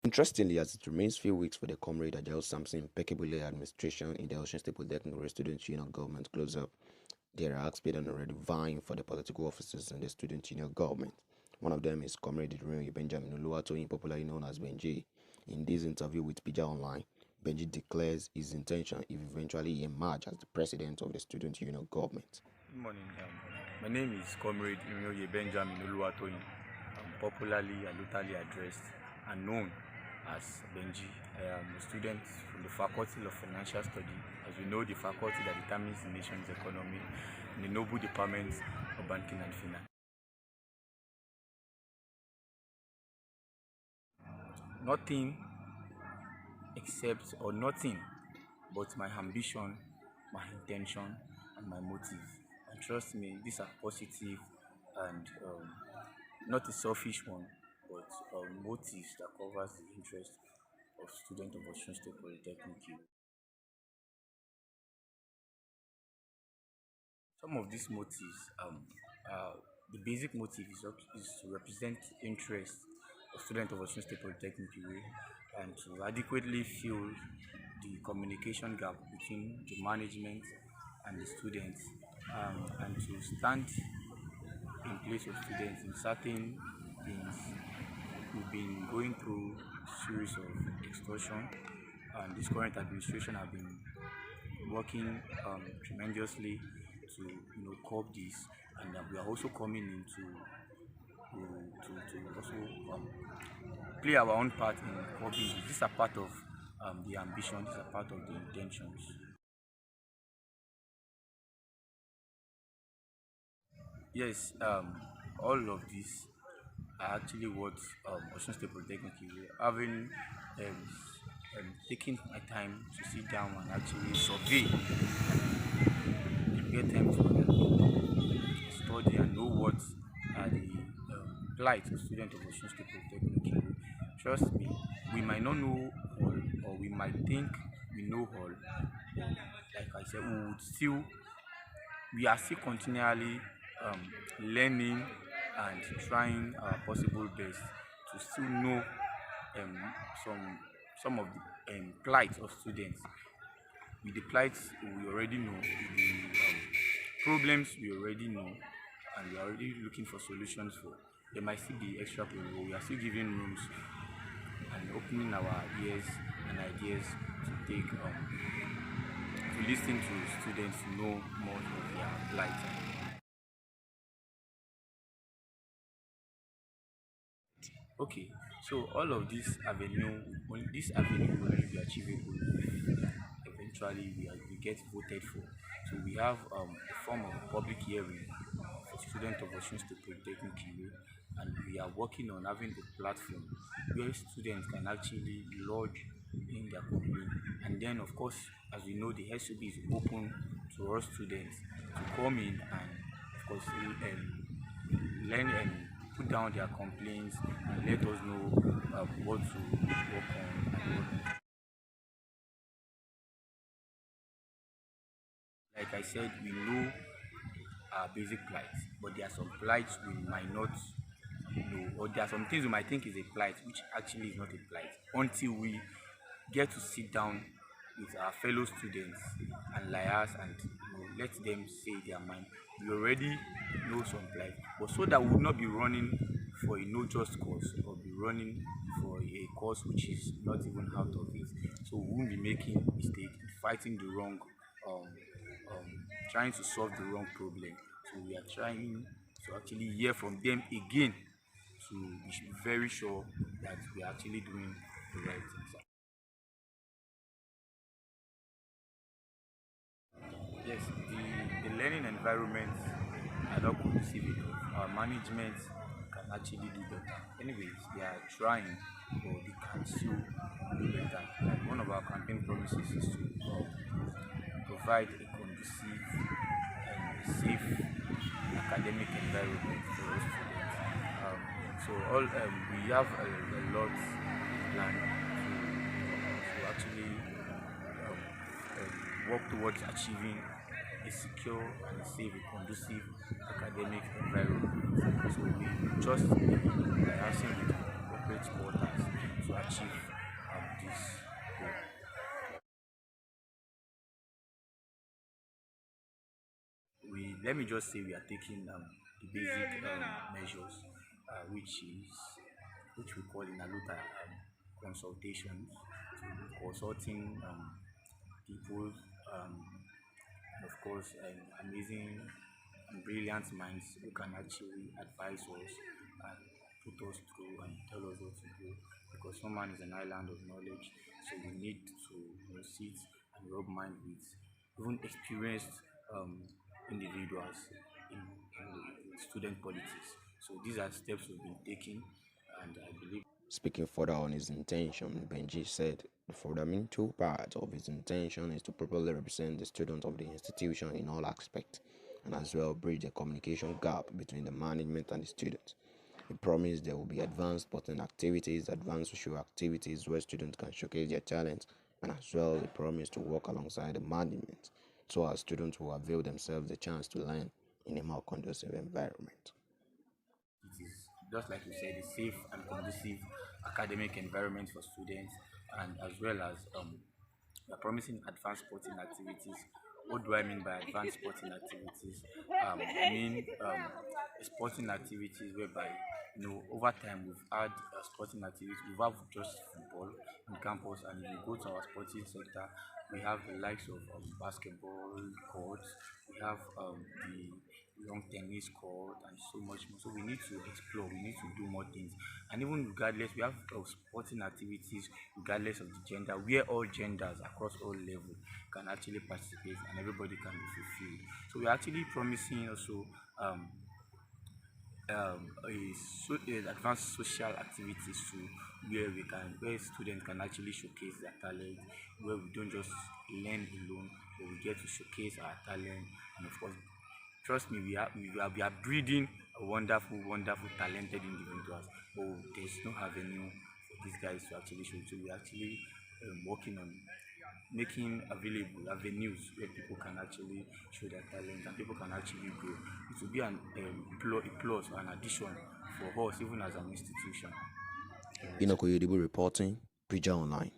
Interestingly, as it remains few weeks for the Comrade Irinoye impeccable administration in the Osun State Polytechnic where student union government close up, there are aspirants already vying for the political offices in the student union government. One of them is Comrade Irinoye Benjamin Oluwatoyin, popularly known as Bengee. In this interview with PIJAONLINE, Bengee declares his intention if eventually emerges as the president of the student union government. Good morning. My name is Comrade Irinoye Benjamin Oluwatoyin. I'm popularly and locally addressed and known as Bengee. I am a student from the Faculty of Financial Studies. As we know, the faculty that determines the nation's economy in the noble department of banking and finance. Nothing except or nothing but my ambition, my intention, and my motive. And trust me, these are positive and not a selfish one, but motives that covers the interest of students of Osun State Polytechnic. Some of these motives, the basic motive is to represent interest of students of Osun State Polytechnic and to adequately fill the communication gap between the management and the students, and to stand in place of students in certain things. We've been going through a series of extortion, and this current administration have been working tremendously to curb this, and we are also coming in to also play our own part in curbing this. These are part of the ambition, these are part of the intentions. Yes, all of these are actually what Osun State Polytechnic is having taking my time to sit down and actually survey, get time to study and know what are the plight of students of Osun State Polytechnic. Trust me, we might not know all, or we might think we know all. Like I said, we are still continually learning and trying our possible best to still know some of the plight of students. With the plights we already know, with the problems we already know, and we are already looking for solutions for. There might still be extra people. We are still giving rooms and opening our ears and ideas to take to listen to students to know more of their plight. Okay, so all of this avenue will only be achievable if eventually we get voted for. So we have a form of a public hearing for students of Osun State Polytechnic, and we are working on having a platform where students can actually lodge in their complaint. And then, of course, as we know, the SUB is open to all students to come in and, of course, learn and put down their complaints and let us know what to work on and what. Like I said, we know our basic plights, but there are some plights we might not know, or there are some things we might think is a plight, which actually is not a plight, until we get to sit down with our fellow students and liars and let them say their mind. We already know some plight, but so that we will not be running for a no just cause or be running for a cause which is not even out of it. So we won't be making mistakes, fighting the wrong, trying to solve the wrong problem. So we are trying to actually hear from them again to be very sure that we are actually doing the right things. Yes, the learning environment are not conducive enough. Our management can actually do better. Anyways, they are trying, but they can still do better. Like one of our campaign promises is to provide a conducive and safe academic environment for our students. So we have a lot planned to actually work towards achieving a secure and safe, conducive academic environment. So we trust the liaising with corporate quarters to achieve let me just say we are taking the basic measures, which we call in Aluta consultations, so consulting people, and of course, amazing and brilliant minds who can actually advise us and put us through and tell us what to do. Because no man is an island of knowledge, so we need to sit and rub mind with even experienced individuals in student politics. So these are steps we've been taking, and I believe. Speaking further on his intention, Bengee said the fundamental part of his intention is to properly represent the students of the institution in all aspects and as well bridge the communication gap between the management and the students. He promised there will be advanced sporting activities, advanced social activities where students can showcase their talents, and as well he promised to work alongside the management so as students will avail themselves the chance to learn in a more conducive environment. It is just like you said, a safe and conducive academic environment for students, and as well as we are promising advanced sporting activities. What do I mean by advanced sporting activities? I mean sporting activities whereby over time we've had sporting activities. We've had just football in campus, and if you go to our sporting sector, we have the likes of basketball courts. We have the long tennis court and so much more. So we need to explore, we need to do more things. And even regardless, we have sporting activities regardless of the gender, where all genders across all levels can actually participate and everybody can be fulfilled. So we're actually promising also advanced social activities too, where students can actually showcase their talent, where we don't just learn alone, but we get to showcase our talent. And of course, trust me, we are breeding a wonderful talented individuals, but there's no avenue for these guys to actually show. So we're actually working on making available avenues where people can actually show their talent and people can actually grow. It will be a plus or an addition for us, even as an institution. Inoko Yedibu reporting, PIJAONLINE.